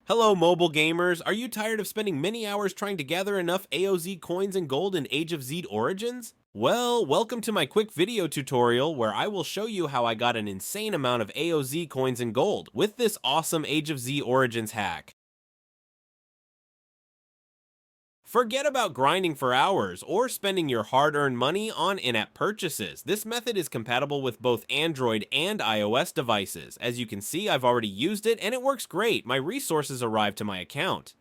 Hello, mobile gamers. Are you tired of spending many hours trying to gather enough AOZ coins and gold in Age of Z Origins? Well, welcome to my quick video tutorial where I will show you how I got an insane amount of AOZ coins and gold with this awesome Age of Z Origins hack. Forget about grinding for hours or spending your hard-earned money on in-app purchases. This method is compatible with both Android and iOS devices. As you can see, I've already used it and it works great. My resources arrived to my account.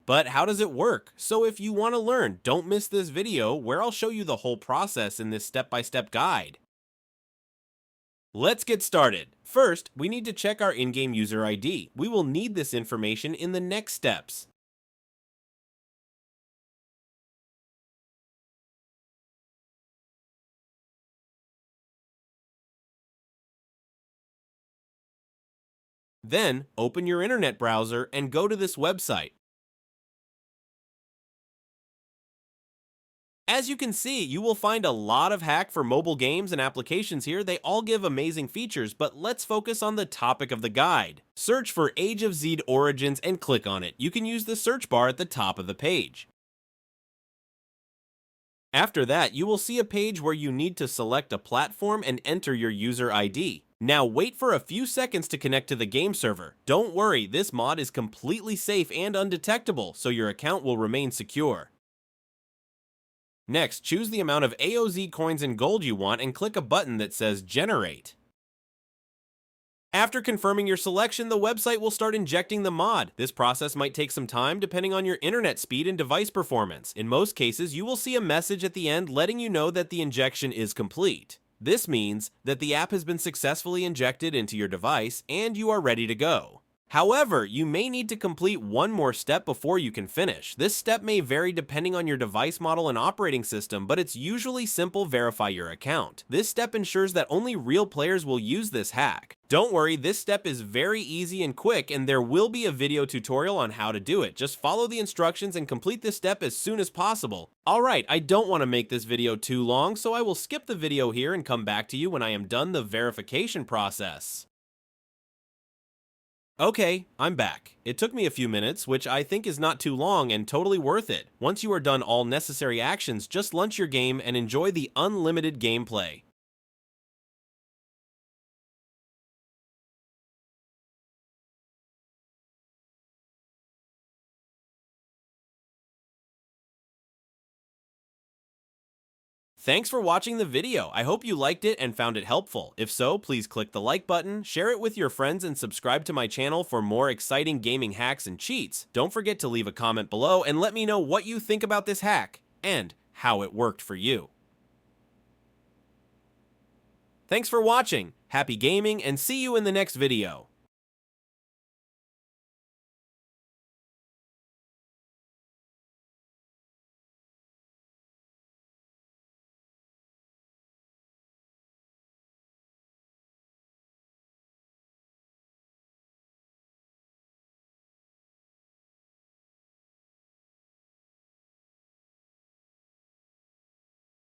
But how does it work? So if you want to learn, don't miss this video where I'll show you the whole process in this step-by-step guide. Let's get started. First, we need to check our in-game user ID. We will need this information in the next steps. Then, open your internet browser and go to this website. As you can see, you will find a lot of hack for mobile games and applications here. They all give amazing features, but let's focus on the topic of the guide. Search for Age of Z Origins and click on it. You can use the search bar at the top of the page. After that, you will see a page where you need to select a platform and enter your user ID. Now wait for a few seconds to connect to the game server. Don't worry, this mod is completely safe and undetectable, so your account will remain secure. Next, choose the amount of AOZ coins and gold you want and click a button that says Generate. After confirming your selection, the website will start injecting the mod. This process might take some time depending on your internet speed and device performance. In most cases, you will see a message at the end letting you know that the injection is complete. This means that the app has been successfully injected into your device and you are ready to go. However, you may need to complete one more step before you can finish. This step may vary depending on your device model and operating system, but it's usually simple: verify your account. This step ensures that only real players will use this hack. Don't worry, this step is very easy and quick, and there will be a video tutorial on how to do it. Just follow the instructions and complete this step as soon as possible. Alright, I don't want to make this video too long, so I will skip the video here and come back to you when I am done the verification process. Okay, I'm back. It took me a few minutes, which I think is not too long and totally worth it. Once you are done all necessary actions, just launch your game and enjoy the unlimited gameplay. Thanks for watching the video. I hope you liked it and found it helpful. If so, please click the like button, share it with your friends, and subscribe to my channel for more exciting gaming hacks and cheats. Don't forget to leave a comment below and let me know what you think about this hack and how it worked for you. Thanks for watching, happy gaming, and see you in the next video.